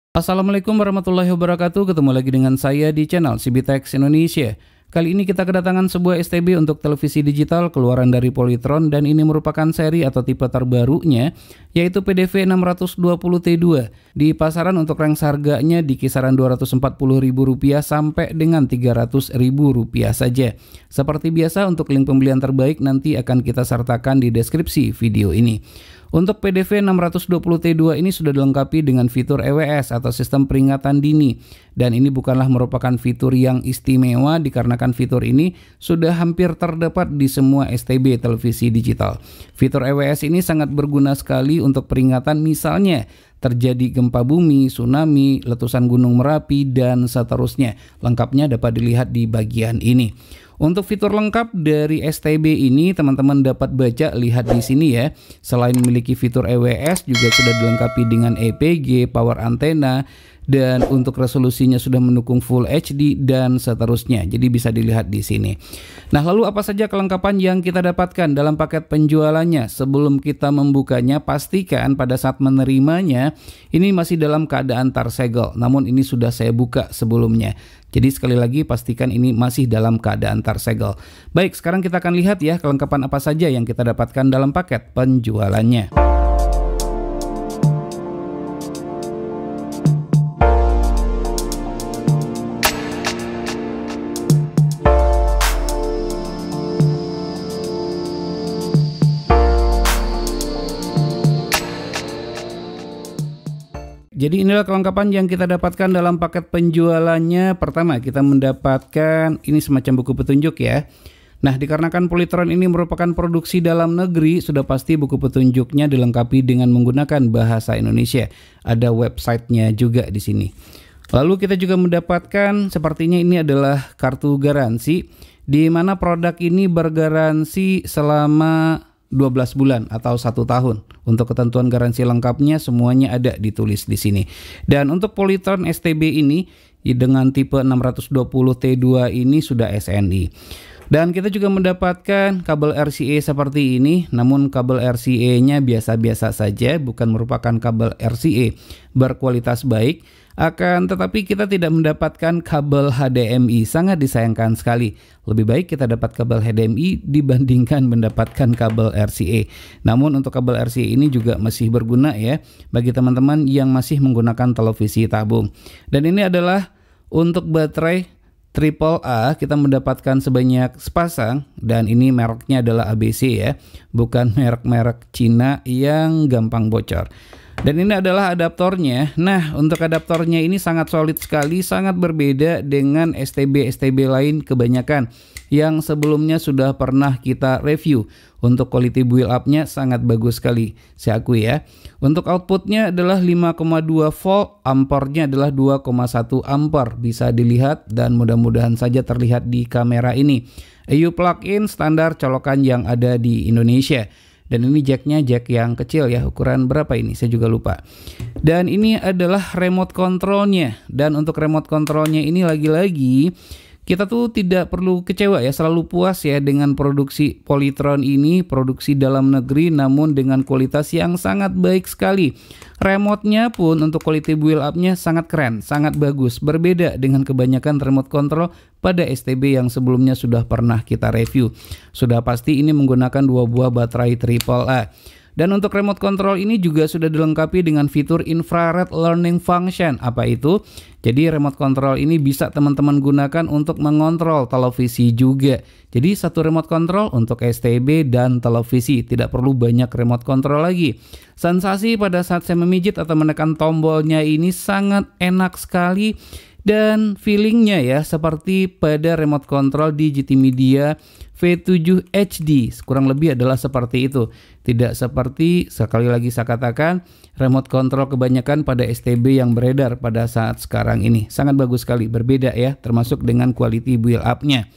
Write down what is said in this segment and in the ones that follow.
Assalamualaikum warahmatullahi wabarakatuh. Ketemu lagi dengan saya di channel CBTech Indonesia. Kali ini kita kedatangan sebuah STB untuk televisi digital keluaran dari Polytron, dan ini merupakan seri atau tipe terbarunya, yaitu PDV 620T2. Di pasaran untuk range harganya di kisaran Rp240.000 sampai dengan Rp300.000 saja. Seperti biasa, untuk link pembelian terbaik nanti akan kita sertakan di deskripsi video ini. Untuk PDV 620T2 ini sudah dilengkapi dengan fitur EWS atau sistem peringatan dini, dan ini bukanlah merupakan fitur yang istimewa dikarenakan fitur ini sudah hampir terdapat di semua STB televisi digital. Fitur EWS ini sangat berguna sekali untuk peringatan misalnya terjadi gempa bumi, tsunami, letusan gunung Merapi, dan seterusnya. Lengkapnya dapat dilihat di bagian ini. Untuk fitur lengkap dari STB ini teman-teman dapat baca, lihat di sini ya. Selain memiliki fitur EWS juga sudah dilengkapi dengan EPG, power antena, dan untuk resolusinya sudah mendukung Full HD dan seterusnya. Jadi bisa dilihat di sini. Nah, lalu apa saja kelengkapan yang kita dapatkan dalam paket penjualannya? Sebelum kita membukanya, pastikan pada saat menerimanya ini masih dalam keadaan tersegel. Namun ini sudah saya buka sebelumnya. Jadi sekali lagi pastikan ini masih dalam keadaan tersegel. Baik, sekarang kita akan lihat ya kelengkapan apa saja yang kita dapatkan dalam paket penjualannya. Jadi inilah kelengkapan yang kita dapatkan dalam paket penjualannya. Pertama, kita mendapatkan ini semacam buku petunjuk ya. Nah, dikarenakan Polytron ini merupakan produksi dalam negeri, sudah pasti buku petunjuknya dilengkapi dengan menggunakan bahasa Indonesia. Ada websitenya juga di sini. Lalu kita juga mendapatkan sepertinya ini adalah kartu garansi, di mana produk ini bergaransi selama 12 bulan atau 1 tahun. Untuk ketentuan garansi lengkapnya semuanya ada ditulis di sini. Dan untuk Polytron STB ini dengan tipe 620T2 ini sudah SNI. Dan kita juga mendapatkan kabel RCA seperti ini, namun kabel RCA-nya biasa-biasa saja, bukan merupakan kabel RCA berkualitas baik. Akan tetapi kita tidak mendapatkan kabel HDMI, sangat disayangkan sekali. Lebih baik kita dapat kabel HDMI dibandingkan mendapatkan kabel RCA. Namun untuk kabel RCA ini juga masih berguna ya bagi teman-teman yang masih menggunakan televisi tabung. Dan ini adalah untuk baterai AAA, kita mendapatkan sebanyak sepasang, dan ini mereknya adalah ABC ya, bukan merek-merek Cina yang gampang bocor. Dan ini adalah adaptornya. Nah, untuk adaptornya ini sangat solid sekali, sangat berbeda dengan STB-STB lain kebanyakan yang sebelumnya sudah pernah kita review. Untuk quality build up-nya sangat bagus sekali, saya akui ya. Untuk outputnya adalah 5,2 volt, ampernya adalah 2,1 ampere. Bisa dilihat dan mudah-mudahan saja terlihat di kamera ini. EU plug-in standar colokan yang ada di Indonesia. Dan ini jacknya jack yang kecil ya, ukuran berapa ini saya juga lupa. Dan ini adalah remote controlnya. Dan untuk remote controlnya ini lagi-lagi kita tuh tidak perlu kecewa ya, selalu puas ya dengan produksi Polytron ini, produksi dalam negeri namun dengan kualitas yang sangat baik sekali. Remote-nya pun untuk quality build up-nya sangat keren, sangat bagus, berbeda dengan kebanyakan remote control pada STB yang sebelumnya sudah pernah kita review. Sudah pasti ini menggunakan 2 buah baterai AAA. Dan untuk remote control ini juga sudah dilengkapi dengan fitur infrared learning function. Apa itu? Jadi remote control ini bisa teman-teman gunakan untuk mengontrol televisi juga. Jadi satu remote control untuk STB dan televisi, tidak perlu banyak remote control lagi. Sensasi pada saat saya memijit atau menekan tombolnya ini sangat enak sekali. Dan feelingnya ya seperti pada remote control di GT Media V7 HD, kurang lebih adalah seperti itu. Tidak seperti, sekali lagi saya katakan, remote control kebanyakan pada STB yang beredar pada saat sekarang ini. Sangat bagus sekali, berbeda ya, termasuk dengan quality build up-nya.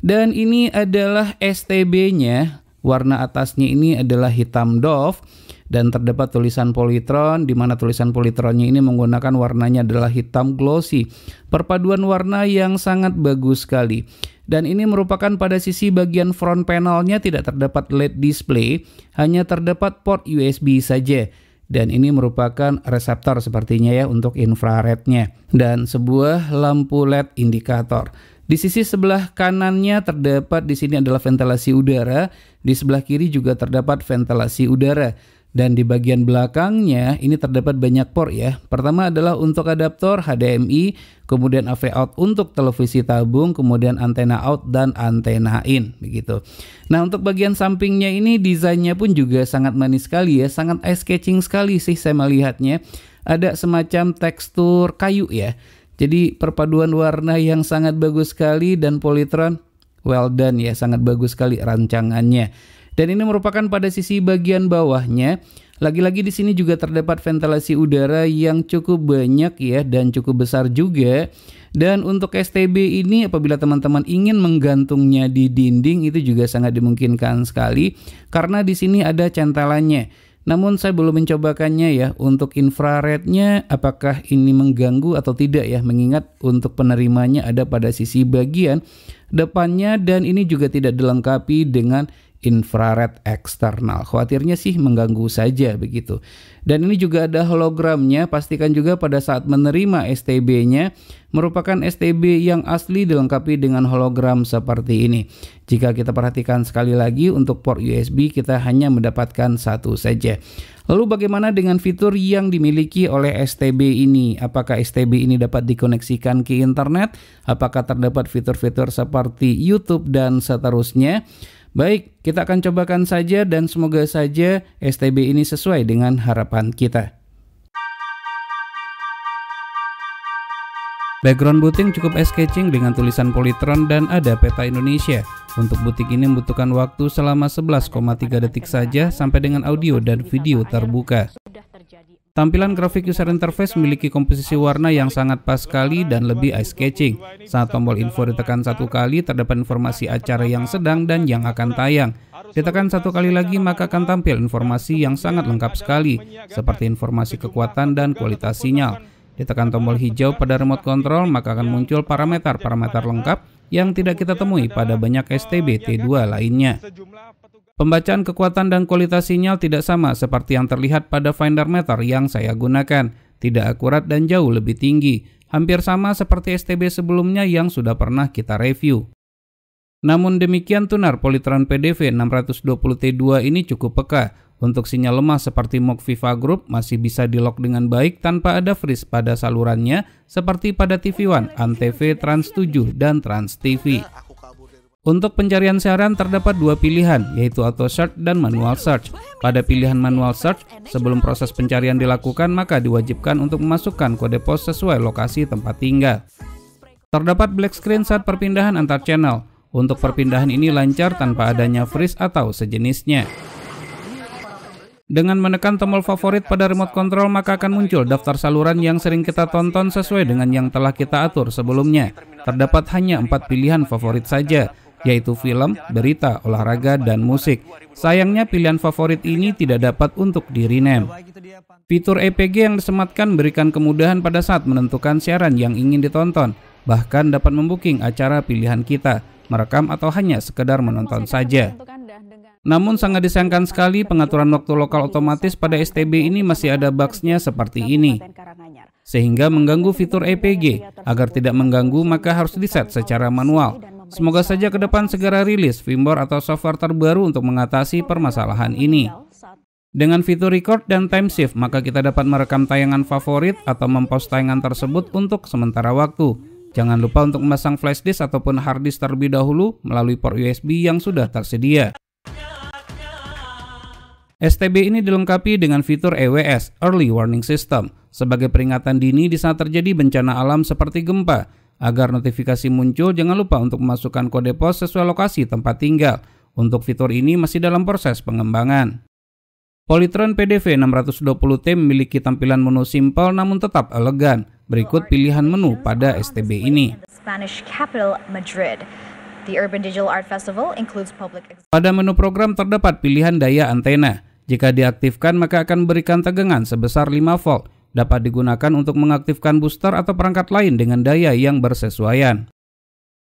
Dan ini adalah STB-nya, warna atasnya ini adalah hitam doff. Dan terdapat tulisan Polytron, di mana tulisan Polytronnya ini menggunakan warnanya adalah hitam glossy. Perpaduan warna yang sangat bagus sekali. Dan ini merupakan pada sisi bagian front panelnya tidak terdapat LED display, hanya terdapat port USB saja. dan ini merupakan reseptor sepertinya ya untuk infrarednya, dan sebuah lampu LED indikator. Di sisi sebelah kanannya terdapat di sini adalah ventilasi udara, di sebelah kiri juga terdapat ventilasi udara. Dan di bagian belakangnya ini terdapat banyak port ya. Pertama adalah untuk adaptor HDMI, kemudian AV out untuk televisi tabung, kemudian antena out dan antena in begitu. Nah, untuk bagian sampingnya ini desainnya pun juga sangat manis sekali ya, sangat eye-catching sekali sih saya melihatnya. Ada semacam tekstur kayu ya. Jadi perpaduan warna yang sangat bagus sekali dan Polytron well done ya, sangat bagus sekali rancangannya. Dan ini merupakan pada sisi bagian bawahnya. Lagi-lagi di sini juga terdapat ventilasi udara yang cukup banyak ya dan cukup besar juga. Dan untuk STB ini apabila teman-teman ingin menggantungnya di dinding itu juga sangat dimungkinkan sekali karena di sini ada centelannya. Namun saya belum mencobakannya ya untuk infrarednya apakah ini mengganggu atau tidak ya, mengingat untuk penerimanya ada pada sisi bagian depannya dan ini juga tidak dilengkapi dengan infrared eksternal. Khawatirnya sih mengganggu saja begitu. Dan ini juga ada hologramnya, pastikan juga pada saat menerima STB-nya merupakan STB yang asli dilengkapi dengan hologram seperti ini. Jika kita perhatikan sekali lagi untuk port USB kita hanya mendapatkan satu saja. Lalu bagaimana dengan fitur yang dimiliki oleh STB ini? Apakah STB ini dapat dikoneksikan ke internet? Apakah terdapat fitur-fitur seperti YouTube dan seterusnya? Baik, kita akan cobakan saja dan semoga saja STB ini sesuai dengan harapan kita. Background booting cukup eye-catching dengan tulisan Polytron dan ada peta Indonesia. Untuk booting ini membutuhkan waktu selama 11,3 detik saja sampai dengan audio dan video terbuka. Tampilan grafik user interface memiliki komposisi warna yang sangat pas sekali dan lebih eye-catching. Saat tombol info ditekan satu kali, terdapat informasi acara yang sedang dan yang akan tayang. Ditekan satu kali lagi, maka akan tampil informasi yang sangat lengkap sekali, seperti informasi kekuatan dan kualitas sinyal. Ditekan tombol hijau pada remote control, maka akan muncul parameter-parameter lengkap yang tidak kita temui pada banyak STB T2 lainnya. Pembacaan kekuatan dan kualitas sinyal tidak sama seperti yang terlihat pada Finder Meter yang saya gunakan, tidak akurat dan jauh lebih tinggi, hampir sama seperti STB sebelumnya yang sudah pernah kita review. Namun demikian tunar Polytron PDV 620T2 ini cukup peka. Untuk sinyal lemah seperti MOG Viva Group masih bisa di-lock dengan baik tanpa ada freeze pada salurannya seperti pada TV One, Antv, Trans 7, dan Trans TV. Untuk pencarian siaran terdapat dua pilihan, yaitu auto search dan manual search. Pada pilihan manual search, sebelum proses pencarian dilakukan maka diwajibkan untuk memasukkan kode pos sesuai lokasi tempat tinggal. Terdapat black screen saat perpindahan antar channel. Untuk perpindahan ini lancar tanpa adanya freeze atau sejenisnya. Dengan menekan tombol favorit pada remote control maka akan muncul daftar saluran yang sering kita tonton sesuai dengan yang telah kita atur sebelumnya. Terdapat hanya 4 pilihan favorit saja, yaitu film, berita, olahraga, dan musik. Sayangnya pilihan favorit ini tidak dapat untuk di-rename. Fitur EPG yang disematkan berikan kemudahan pada saat menentukan siaran yang ingin ditonton, bahkan dapat membooking acara pilihan kita, merekam atau hanya sekedar menonton saja. Namun sangat disayangkan sekali pengaturan waktu lokal otomatis pada STB ini masih ada bugs-nya seperti ini, sehingga mengganggu fitur EPG. Agar tidak mengganggu maka harus di-set secara manual. Semoga saja ke depan segera rilis firmware atau software terbaru untuk mengatasi permasalahan ini. Dengan fitur record dan time shift maka kita dapat merekam tayangan favorit atau mempost tayangan tersebut untuk sementara waktu. Jangan lupa untuk memasang flash disk ataupun hard disk terlebih dahulu melalui port USB yang sudah tersedia. STB ini dilengkapi dengan fitur EWS, Early Warning System, sebagai peringatan dini di saat terjadi bencana alam seperti gempa. Agar notifikasi muncul, jangan lupa untuk memasukkan kode pos sesuai lokasi tempat tinggal. Untuk fitur ini masih dalam proses pengembangan. Polytron PDV 620T memiliki tampilan menu simpel namun tetap elegan. Berikut pilihan menu pada STB ini. Pada menu program terdapat pilihan daya antena. Jika diaktifkan maka akan berikan tegangan sebesar 5 volt. Dapat digunakan untuk mengaktifkan booster atau perangkat lain dengan daya yang bersesuaian.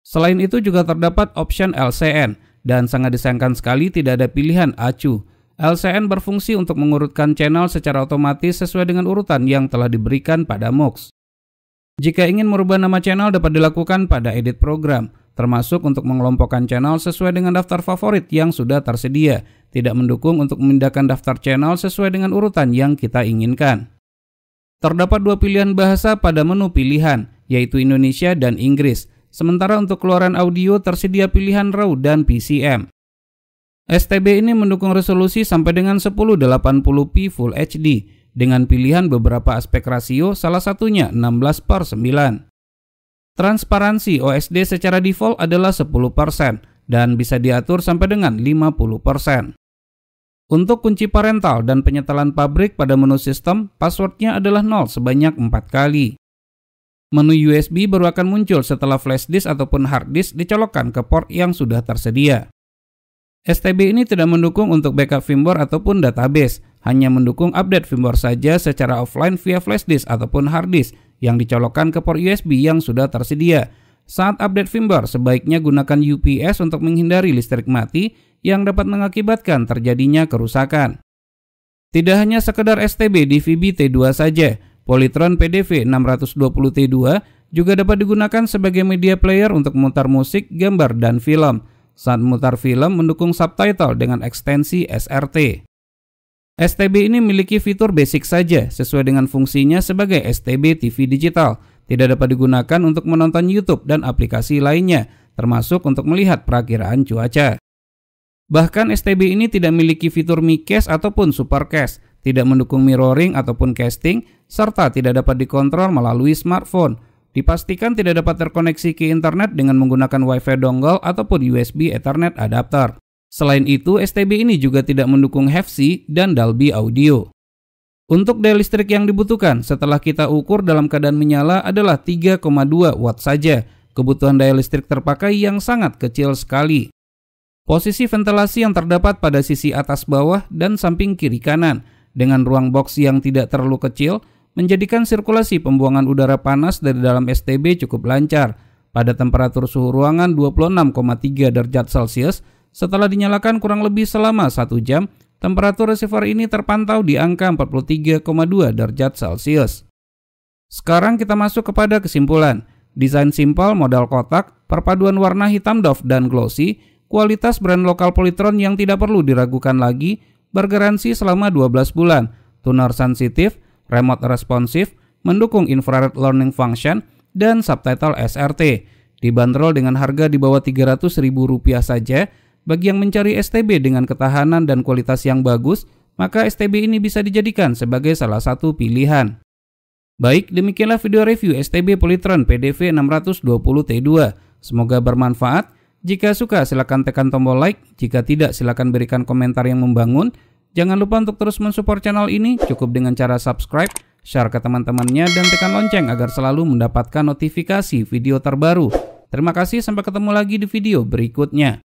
Selain itu juga terdapat option LCN dan sangat disayangkan sekali tidak ada pilihan ACU. LCN berfungsi untuk mengurutkan channel secara otomatis sesuai dengan urutan yang telah diberikan pada MUX. Jika ingin merubah nama channel dapat dilakukan pada edit program, termasuk untuk mengelompokkan channel sesuai dengan daftar favorit yang sudah tersedia, tidak mendukung untuk memindahkan daftar channel sesuai dengan urutan yang kita inginkan. Terdapat dua pilihan bahasa pada menu pilihan, yaitu Indonesia dan Inggris, sementara untuk keluaran audio tersedia pilihan RAW dan PCM. STB ini mendukung resolusi sampai dengan 1080p Full HD dengan pilihan beberapa aspek rasio, salah satunya 16:9. Transparansi OSD secara default adalah 10% dan bisa diatur sampai dengan 50%. Untuk kunci parental dan penyetelan pabrik pada menu sistem, passwordnya adalah 0 sebanyak 4 kali. Menu USB baru akan muncul setelah flash disk ataupun hard disk dicolokkan ke port yang sudah tersedia. STB ini tidak mendukung untuk backup firmware ataupun database, hanya mendukung update firmware saja secara offline via flash disk ataupun hard disk yang dicolokkan ke port USB yang sudah tersedia. Saat update firmware, sebaiknya gunakan UPS untuk menghindari listrik mati yang dapat mengakibatkan terjadinya kerusakan. Tidak hanya sekedar STB DVB T2 saja, Polytron PDV 620 T2 juga dapat digunakan sebagai media player untuk memutar musik, gambar, dan film. Saat memutar film mendukung subtitle dengan ekstensi SRT. STB ini memiliki fitur basic saja sesuai dengan fungsinya sebagai STB TV digital. Tidak dapat digunakan untuk menonton YouTube dan aplikasi lainnya, termasuk untuk melihat perakiraan cuaca. Bahkan STB ini tidak memiliki fitur micast ataupun supercast, tidak mendukung mirroring ataupun casting, serta tidak dapat dikontrol melalui smartphone. Dipastikan tidak dapat terkoneksi ke internet dengan menggunakan Wi-Fi dongle ataupun USB Ethernet adapter. Selain itu, STB ini juga tidak mendukung HEVC dan Dolby Audio. Untuk daya listrik yang dibutuhkan setelah kita ukur dalam keadaan menyala adalah 3,2 watt saja. Kebutuhan daya listrik terpakai yang sangat kecil sekali. Posisi ventilasi yang terdapat pada sisi atas bawah dan samping kiri kanan dengan ruang box yang tidak terlalu kecil menjadikan sirkulasi pembuangan udara panas dari dalam STB cukup lancar pada temperatur suhu ruangan 26,3 derajat Celcius. Setelah dinyalakan kurang lebih selama 1 jam, temperatur receiver ini terpantau di angka 43,2 derajat Celcius. Sekarang kita masuk kepada kesimpulan. Desain simpel, modal kotak, perpaduan warna hitam doff dan glossy, kualitas brand lokal Polytron yang tidak perlu diragukan lagi, bergaransi selama 12 bulan, tuner sensitif, remote responsif, mendukung infrared learning function, dan subtitle SRT. Dibanderol dengan harga di bawah Rp300.000 saja. Bagi yang mencari STB dengan ketahanan dan kualitas yang bagus, maka STB ini bisa dijadikan sebagai salah satu pilihan. Baik, demikianlah video review STB Polytron PDV 620 T2. Semoga bermanfaat. Jika suka silakan tekan tombol like, jika tidak silakan berikan komentar yang membangun. Jangan lupa untuk terus mensupport channel ini, cukup dengan cara subscribe, share ke teman-temannya, dan tekan lonceng agar selalu mendapatkan notifikasi video terbaru. Terima kasih, sampai ketemu lagi di video berikutnya.